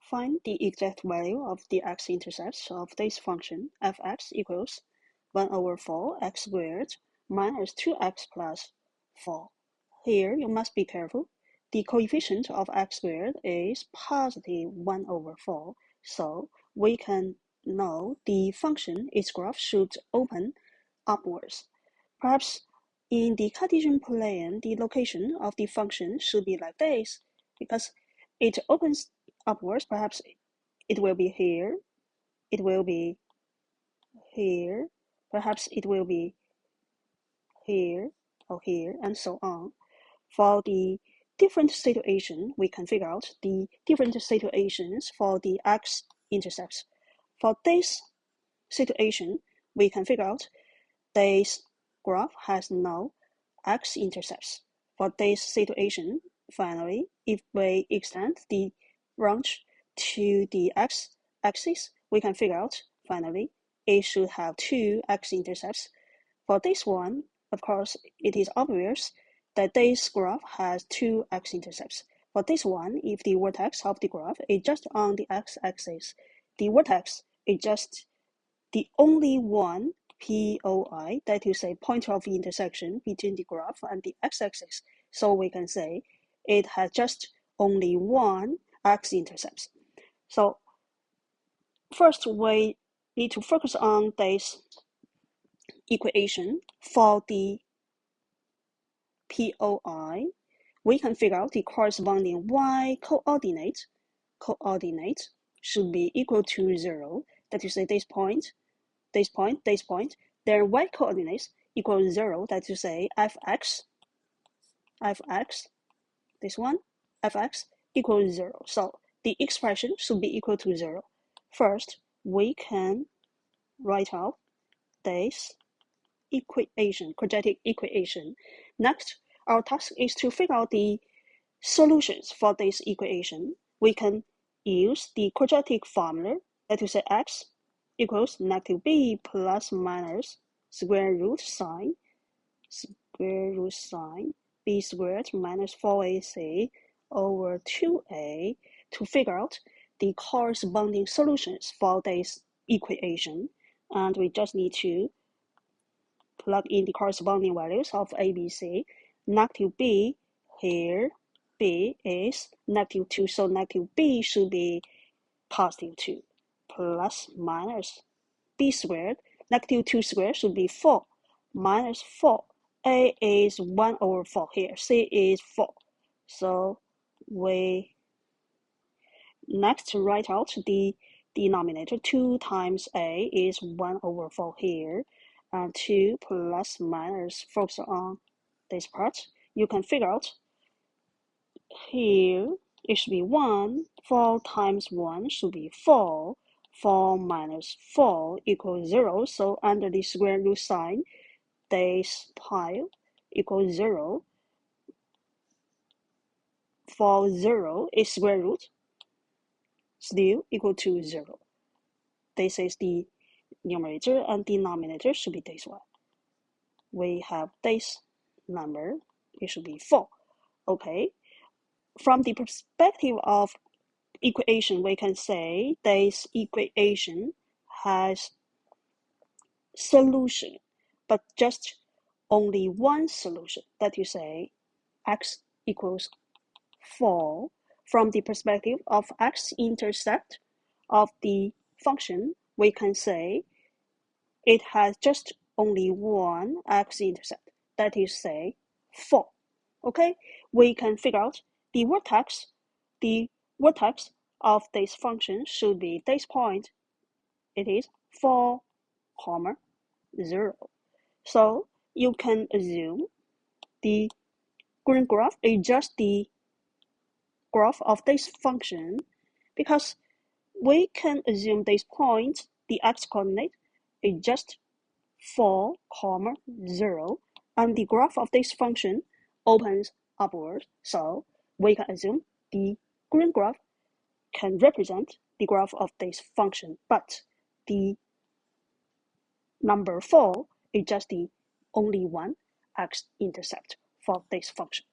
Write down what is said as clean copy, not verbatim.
Find the exact value of the x-intercepts of this function f(x) equals 1 over 4 x squared minus 2x plus 4. Here you must be careful. The coefficient of x squared is positive 1 over 4, so we can know the function, its graph should open upwards. Perhaps in the Cartesian plane, the location of the function should be like this, because it opens upwards. Perhaps it will be here, it will be here, perhaps it will be here or here, and so on. For the different situation, we can figure out the different situations for the x-intercepts. For this situation, we can figure out this graph has no x-intercepts. For this situation, finally, if we extend the branch to the x-axis, we can figure out, finally, it should have two x-intercepts. For this one, of course, it is obvious that this graph has two x-intercepts. For this one, if the vertex of the graph is just on the x-axis, the vertex is just the only one POI, that is a point of intersection between the graph and the x-axis. So we can say it has just only one x-intercept. So first we need to focus on this equation. For the POI, we can figure out the corresponding y coordinate should be equal to 0. That is, this point, this point, this point. Their y coordinates equals 0. That is to say, fx, this one, fx equals 0. So the expression should be equal to 0. First, we can write out this equation, quadratic equation. Next, our task is to figure out the solutions for this equation. We can use the quadratic formula, that is, x equals negative b plus minus square root sine b squared minus 4ac over 2a to figure out the corresponding solutions for this equation. And we just need to plug in the corresponding values of a, b, c. Negative b here, b is negative 2, so negative b should be positive 2, plus minus b squared, negative 2 squared should be 4, minus 4. A is 1 over 4 here, c is 4. So we next write out the denominator. 2 times a is 1 over 4 here, and 2 plus minus, focus on this part. You can figure out here it should be 1. 4 times 1 should be 4. 4 minus 4 equals 0. So under the square root sign, this pile equals 0. For 0 is square root, still equal to 0. This is the numerator, and denominator should be this one. We have this number, it should be 4. Okay, from the perspective of equation, we can say this equation has solution, but just only one solution. That you say x equals 4. From the perspective of x-intercept of the function, we can say it has just only one x-intercept. That is, say, 4. Okay, we can figure out the vertex. The vertex of this function should be this point. It is 4, 0. So you can assume the green graph is just the graph of this function, because we can assume this point, the x-coordinate, is just 4, 0, and the graph of this function opens upward. So we can assume the green graph can represent the graph of this function, but the number 4 is just the only one x-intercept for this function.